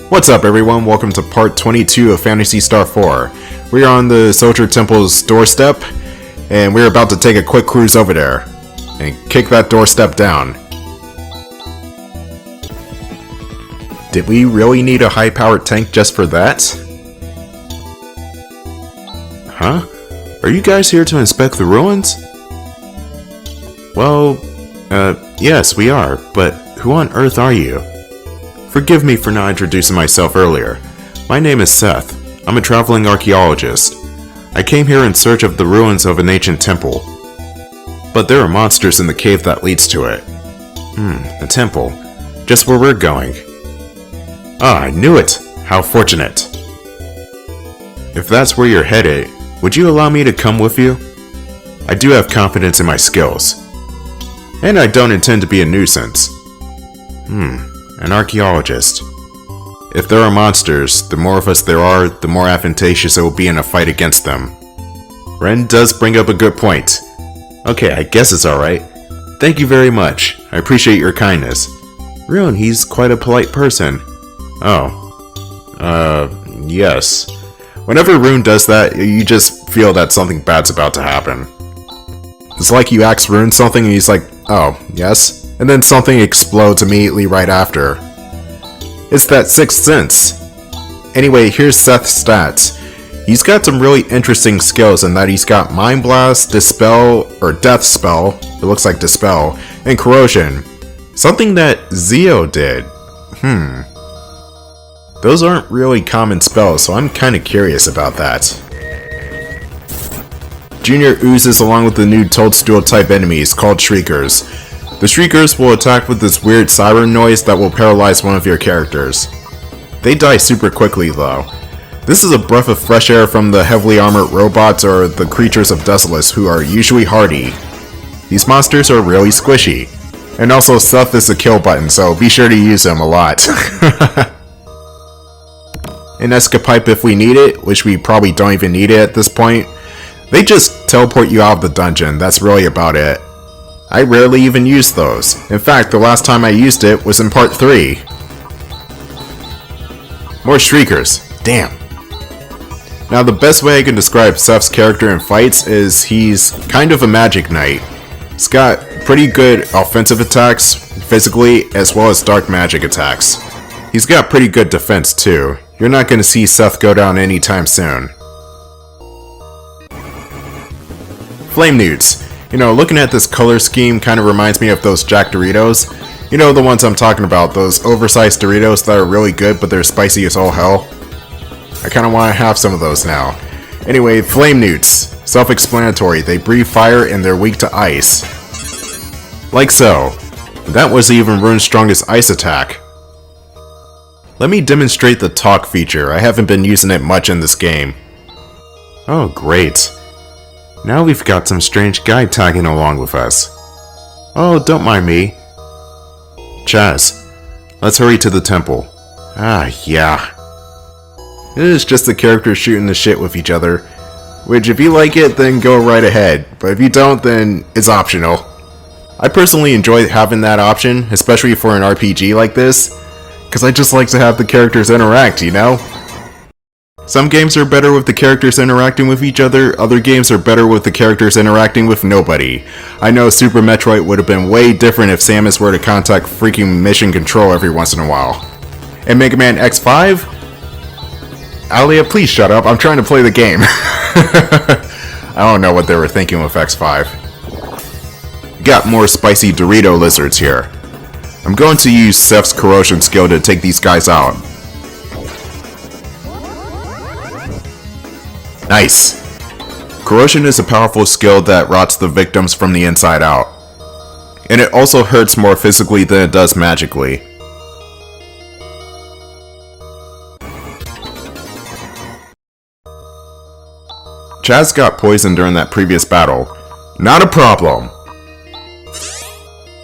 What's up everyone, welcome to part 22 of Phantasy Star 4. We are on the Soldier Temple's doorstep, and we're about to take a quick cruise over there, and kick that doorstep down. Did we really need a high-powered tank just for that? Huh? Are you guys here to inspect the ruins? Well, yes we are, but who on earth are you? Forgive me for not introducing myself earlier. My name is Seth. I'm a traveling archaeologist. I came here in search of the ruins of an ancient temple. But there are monsters in the cave that leads to it. A temple. Just where we're going. Ah, I knew it! How fortunate. If that's where you're headed, would you allow me to come with you? I do have confidence in my skills. And I don't intend to be a nuisance. An archeologist. If there are monsters, the more of us there are, the more advantageous it will be in a fight against them. Ren does bring up a good point. Okay, I guess it's alright. Thank you very much. I appreciate your kindness. Rune, he's quite a polite person. Yes. Whenever Rune does that, you just feel that something bad's about to happen. It's like you ask Rune something and he's like, oh, yes? And then something explodes immediately right after. It's that sixth sense. Anyway, here's Seth's stats. He's got some really interesting skills in that he's got Mind Blast, Dispel, or Death Spell, it looks like Dispel, and Corrosion. Something that Zio did. Those aren't really common spells, so I'm kinda curious about that. Junior oozes along with the new Toadstool type enemies called Shriekers. The Shriekers will attack with this weird siren noise that will paralyze one of your characters. They die super quickly though. This is a breath of fresh air from the heavily armored robots or the creatures of Desolus who are usually hardy. These monsters are really squishy. And also Seth is a kill button, so be sure to use him a lot. An escapipe if we need it, which we probably don't even need it at this point. They just teleport you out of the dungeon, that's really about it. I rarely even use those. In fact, the last time I used it was in part 3. More Shriekers. Damn. Now the best way I can describe Seth's character in fights is he's kind of a magic knight. He's got pretty good offensive attacks, physically, as well as dark magic attacks. He's got pretty good defense too. You're not going to see Seth go down anytime soon. Flame Newts. You know, looking at this color scheme kind of reminds me of those Jack Doritos. You know the ones I'm talking about, those oversized Doritos that are really good but they're spicy as all hell. I kind of want to have some of those now. Anyway, Flame Newts. Self-explanatory, they breathe fire and they're weak to ice. Like so. That was even Rune's strongest ice attack. Let me demonstrate the talk feature, I haven't been using it much in this game. Oh great. Now we've got some strange guy tagging along with us. Oh, don't mind me. Chaz, let's hurry to the temple. Ah, yeah. It is just the characters shooting the shit with each other. Which, if you like it, then go right ahead. But if you don't, then it's optional. I personally enjoy having that option, especially for an RPG like this. Because I just like to have the characters interact, you know? Some games are better with the characters interacting with each other, other games are better with the characters interacting with nobody. I know Super Metroid would have been way different if Samus were to contact freaking Mission Control every once in a while. And Mega Man X5? Alia, please shut up, I'm trying to play the game. I don't know what they were thinking with X5. Got more spicy Dorito lizards here. I'm going to use Seth's corrosion skill to take these guys out. Nice! Corrosion is a powerful skill that rots the victims from the inside out. And it also hurts more physically than it does magically. Chaz got poisoned during that previous battle. Not a problem!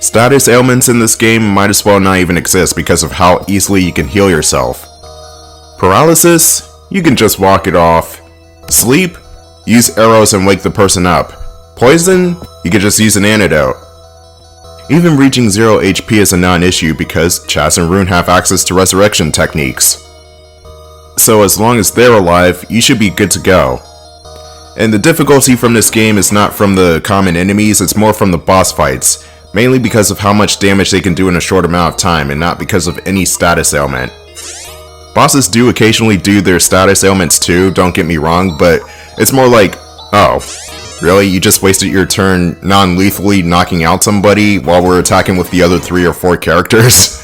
Status ailments in this game might as well not even exist because of how easily you can heal yourself. Paralysis? You can just walk it off. Sleep? Use arrows and wake the person up. Poison? You can just use an antidote. Even reaching 0 HP is a non-issue because Chaz and Rune have access to resurrection techniques. so as long as they're alive, you should be good to go. And the difficulty from this game is not from the common enemies, it's more from the boss fights, mainly because of how much damage they can do in a short amount of time and not because of any status ailment. Bosses do occasionally do their status ailments too, don't get me wrong, but it's more like, oh, really? You just wasted your turn non-lethally knocking out somebody while we're attacking with the other 3 or 4 characters?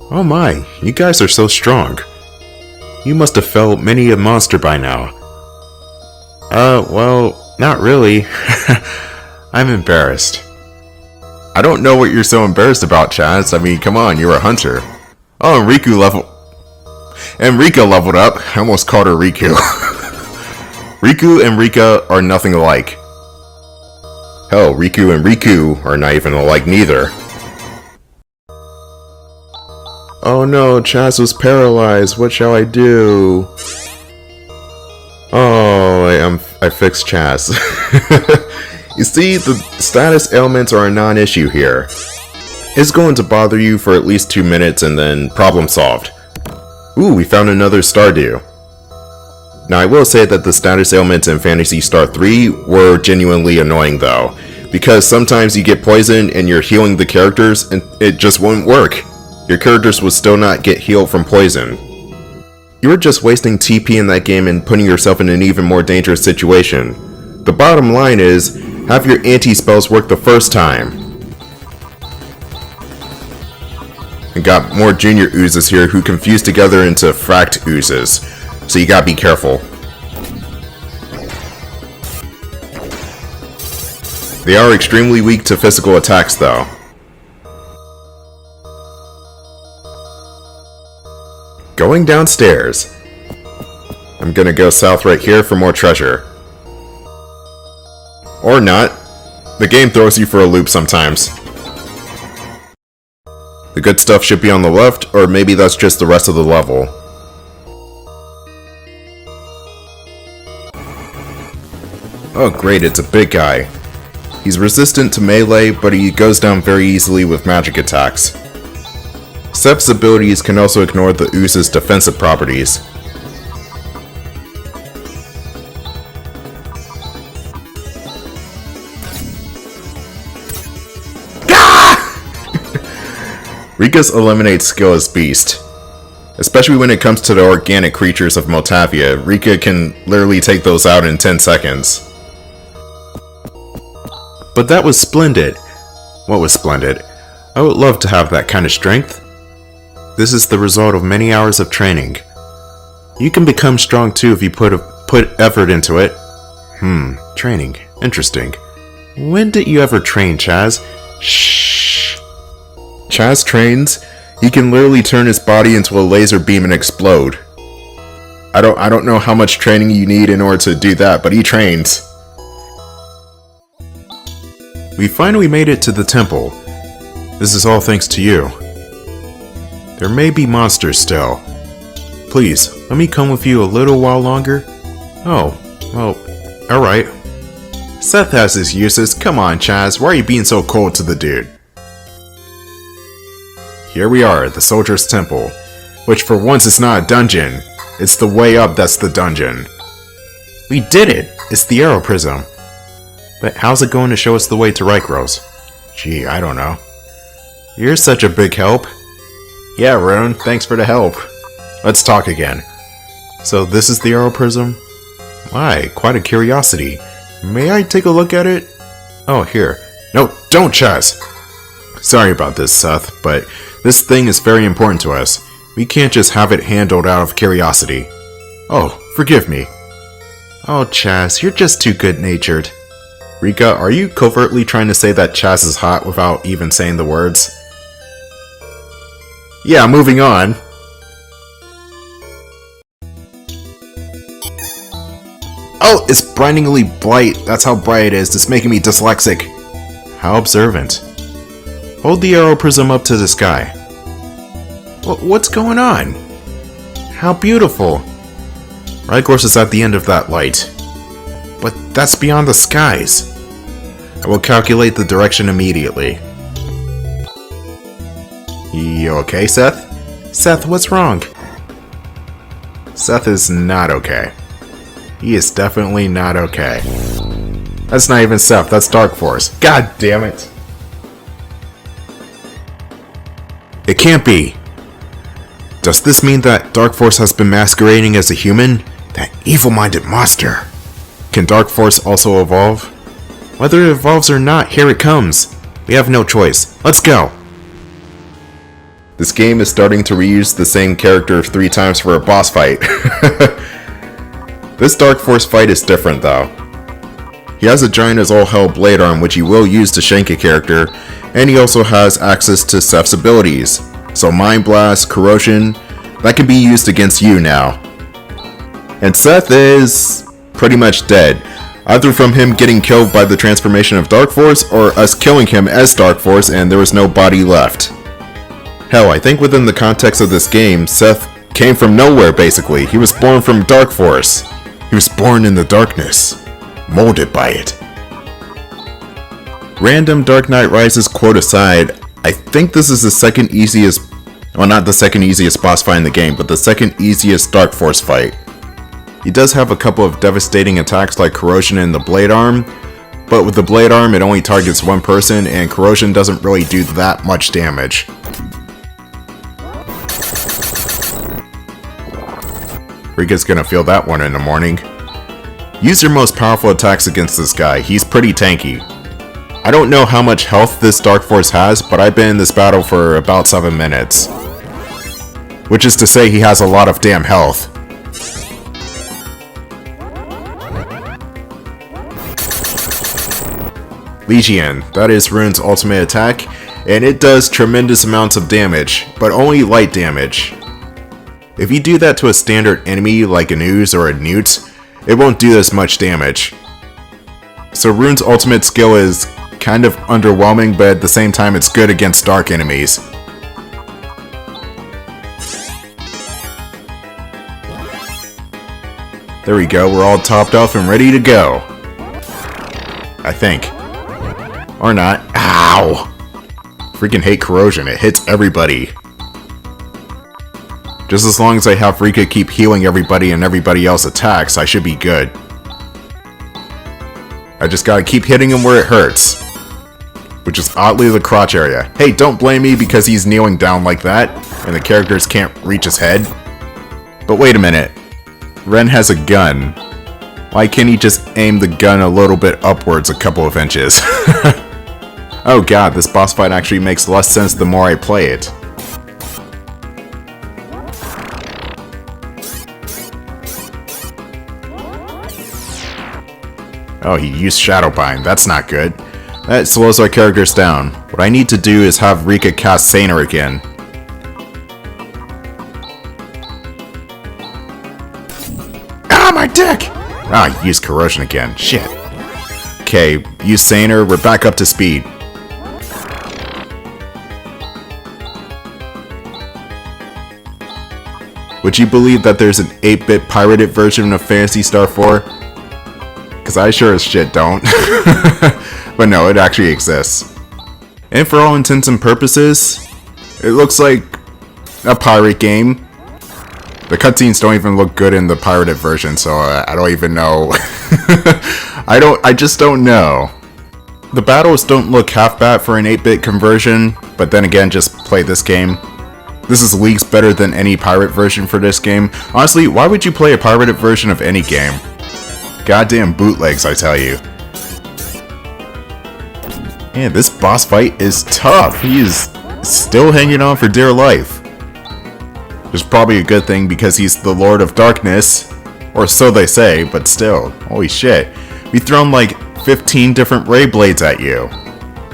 Oh my, you guys are so strong. You must have felt many a monster by now. Well, not really. I'm embarrassed. I don't know what you're so embarrassed about, Chaz. I mean, come on, you're a hunter. Oh, and Rika leveled up. I almost called her Riku. Riku and Rika are nothing alike. Hell, Riku and Riku are not even alike neither. Oh no, Chaz was paralyzed. What shall I do? Oh, I fixed Chaz. You see, the status ailments are a non-issue here. It's going to bother you for at least 2 minutes and then problem solved. Ooh, we found another Stardew. Now I will say that the status ailments in Phantasy Star 3 were genuinely annoying though, because sometimes you get poisoned and you're healing the characters and it just won't work. Your characters would still not get healed from poison. You were just wasting TP in that game and putting yourself in an even more dangerous situation. The bottom line is, have your anti-spells work the first time. And got more junior oozes here who confuse together into fracked oozes, so you gotta be careful. They are extremely weak to physical attacks though. Going downstairs. I'm gonna go south right here for more treasure. Or not. The game throws you for a loop sometimes. The good stuff should be on the left, or maybe that's just the rest of the level. Oh great, it's a big guy. He's resistant to melee, but he goes down very easily with magic attacks. Seth's abilities can also ignore the ooze's defensive properties. Rika's eliminate skill is beast. Especially when it comes to the organic creatures of Motavia, Rika can literally take those out in 10 seconds. But that was splendid. What was splendid? I would love to have that kind of strength. This is the result of many hours of training. You can become strong too if you put effort into it. Training. Interesting. When did you ever train, Chaz? Shh. Chaz trains. He can literally turn his body into a laser beam and explode. I don't know how much training you need in order to do that, but he trains. We finally made it to the temple. This is all thanks to you. There may be monsters still. Please, let me come with you a little while longer. Oh, well, alright. Seth has his uses. Come on, Chaz, why are you being so cold to the dude? Here we are, the Soldier's Temple, which for once is not a dungeon. It's the way up that's the dungeon. We did it! It's the Arrow Prism. But how's it going to show us the way to Rykros? Gee, I don't know. You're such a big help. Yeah, Roan, thanks for the help. Let's talk again. So this is the Arrow Prism? My, quite a curiosity. May I take a look at it? Oh, here. No, don't, Chaz! Sorry about this, Seth, but this thing is very important to us. We can't just have it handled out of curiosity. Oh, forgive me. Oh, Chaz, you're just too good-natured. Rika, are you covertly trying to say that Chaz is hot without even saying the words? Yeah, moving on. Oh, it's blindingly bright. That's how bright it is. It's making me dyslexic. How observant. Hold the Arrow Prism up to the sky. What's going on? How beautiful. Rykros is at the end of that light. But that's beyond the skies. I will calculate the direction immediately. You okay, Seth? Seth, what's wrong? Seth is not okay. He is definitely not okay. That's not even Seth, that's Dark Force. God damn it. It can't be. Does this mean that Dark Force has been masquerading as a human? That evil-minded monster. Can Dark Force also evolve? Whether it evolves or not, here it comes. We have no choice. Let's go. This game is starting to reuse the same character 3 times for a boss fight. This Dark Force fight is different though. He has a giant as all hell blade arm which he will use to shank a character, and he also has access to Seth's abilities. So Mind Blast, Corrosion, that can be used against you now. And Seth is pretty much dead, either from him getting killed by the transformation of Dark Force or us killing him as Dark Force and there was no body left. Hell, I think within the context of this game, Seth came from nowhere basically. He was born from Dark Force. He was born in the darkness, molded by it. Random Dark Knight Rises quote aside, I think this is the second easiest, well not the second easiest boss fight in the game, but the second easiest Dark Force fight. He does have a couple of devastating attacks like Corrosion and the Blade Arm, but with the Blade Arm it only targets one person and Corrosion doesn't really do that much damage. Rika's gonna feel that one in the morning. Use your most powerful attacks against this guy, he's pretty tanky. I don't know how much health this Dark Force has, but I've been in this battle for about 7 minutes. Which is to say he has a lot of damn health. Legion, that is Rune's ultimate attack, and it does tremendous amounts of damage, but only light damage. If you do that to a standard enemy like an Ooze or a Newt, it won't do as much damage. So Rune's ultimate skill is kind of underwhelming, but at the same time it's good against dark enemies. There we go, we're all topped off and ready to go. I think. Or not. Ow! Freaking hate Corrosion, it hits everybody. Just as long as I have Rika keep healing everybody and everybody else attacks, I should be good. I just gotta keep hitting him where it hurts. Which is oddly the crotch area. Hey, don't blame me because he's kneeling down like that, and the characters can't reach his head. But wait a minute. Ren has a gun. Why can't he just aim the gun a little bit upwards a couple of inches? Oh god, this boss fight actually makes less sense the more I play it. Oh, he used Shadowbind. That's not good. That slows our characters down. What I need to do is have Rika cast Saner again. Ah, my dick! Ah, he used Corrosion again. Shit. Okay, use Saner. We're back up to speed. Would you believe that there's an 8-bit pirated version of Phantasy Star 4? Because I sure as shit don't. But no, it actually exists. And for all intents and purposes, it looks like a pirate game. The cutscenes don't even look good in the pirated version, so I don't even know. I just don't know. The battles don't look half bad for an 8-bit conversion, but then again, just play this game. This is leagues better than any pirate version for this game. Honestly, why would you play a pirated version of any game? Goddamn bootlegs, I tell you. Man, this boss fight is tough. He is still hanging on for dear life. Which is probably a good thing because he's the Lord of Darkness. Or so they say, but still. Holy shit. We've thrown like 15 different Ray Blades at you.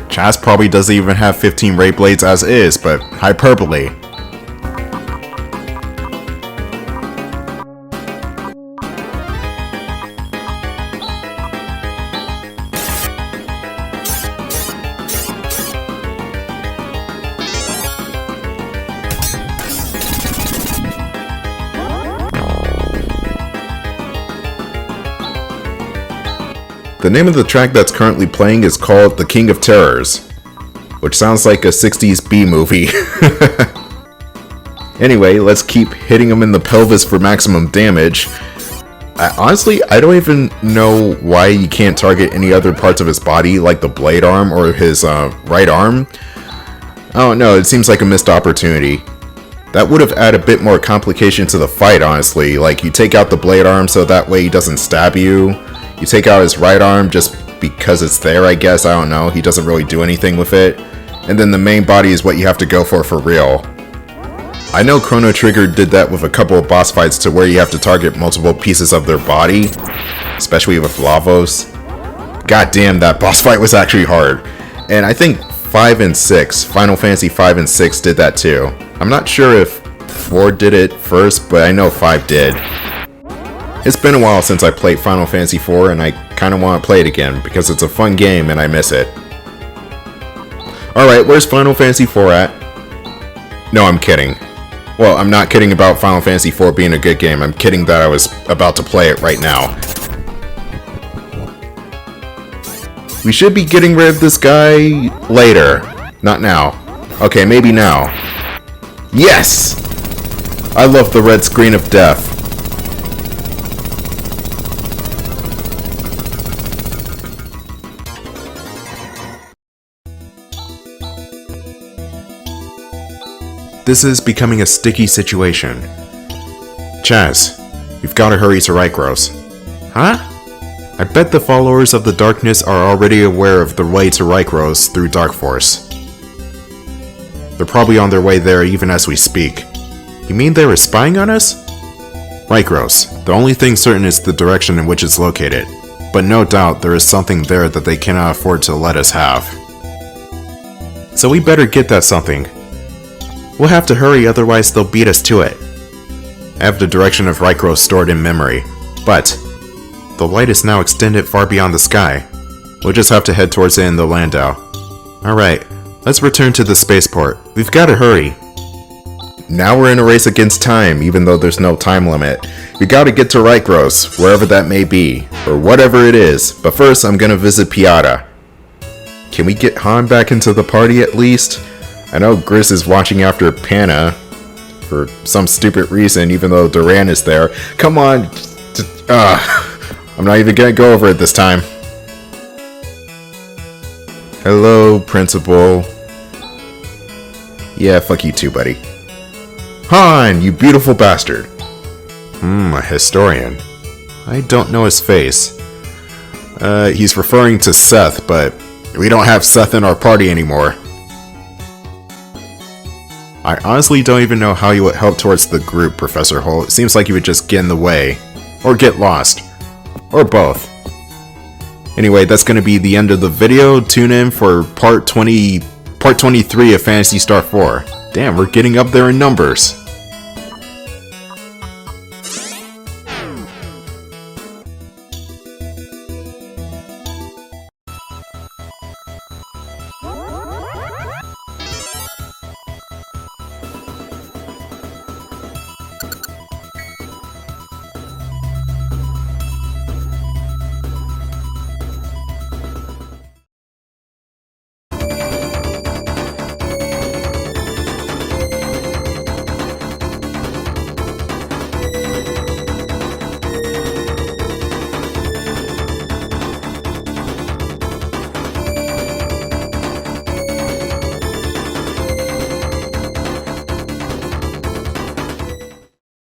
Chaz probably doesn't even have 15 Ray Blades as is, but hyperbole. The name of the track that's currently playing is called The King of Terrors. which sounds like a 60s B movie. Anyway, let's keep hitting him in the pelvis for maximum damage. Honestly, I don't even know why you can't target any other parts of his body, like the blade arm or his right arm. I don't know, it seems like a missed opportunity. That would have added a bit more complication to the fight, honestly. Like, you take out the blade arm so that way he doesn't stab you. You take out his right arm just because it's there, I guess, I don't know. He doesn't really do anything with it. And then the main body is what you have to go for real. I know Chrono Trigger did that with a couple of boss fights to where you have to target multiple pieces of their body, especially with Lavos. God damn, that boss fight was actually hard. And I think 5 and 6, Final Fantasy 5 and 6 did that too. I'm not sure if 4 did it first, but I know 5 did. It's been a while since I played Final Fantasy 4 and I kinda want to play it again because it's a fun game and I miss it. Alright, where's Final Fantasy 4 at? No, I'm kidding. Well, I'm not kidding about Final Fantasy 4 being a good game. I'm kidding that I was about to play it right now. We should be getting rid of this guy later. Not now. Okay, maybe now. Yes! I love the red screen of death. This is becoming a sticky situation. Chaz, you've got to hurry to Rycross. Huh? I bet the followers of the darkness are already aware of the way to Rycross through Dark Force. They're probably on their way there even as we speak. You mean they were spying on us? Rycross, the only thing certain is the direction in which it's located, but no doubt there is something there that they cannot afford to let us have. So we better get that something. We'll have to hurry, otherwise they'll beat us to it. I have the direction of Rycross stored in memory, but the light is now extended far beyond the sky. We'll just have to head towards it in the Landau. Alright, let's return to the spaceport. We've got to hurry. Now we're in a race against time, even though there's no time limit. We gotta get to Rycross, wherever that may be, or whatever it is. But first, I'm gonna visit Piata. Can we get Han back into the party at least? I know Gris is watching after Panna for some stupid reason, even though Duran is there. Come on! I'm not even gonna go over it this time. Hello, Principal. Yeah, fuck you too, buddy. Han, you beautiful bastard! A historian. I don't know his face. He's referring to Seth, but we don't have Seth in our party anymore. I honestly don't even know how you would help towards the group, Professor Holt. It seems like you would just get in the way. Or get lost. Or both. Anyway, that's going to be the end of the video. Tune in for part 23 of Phantasy Star 4. Damn, we're getting up there in numbers.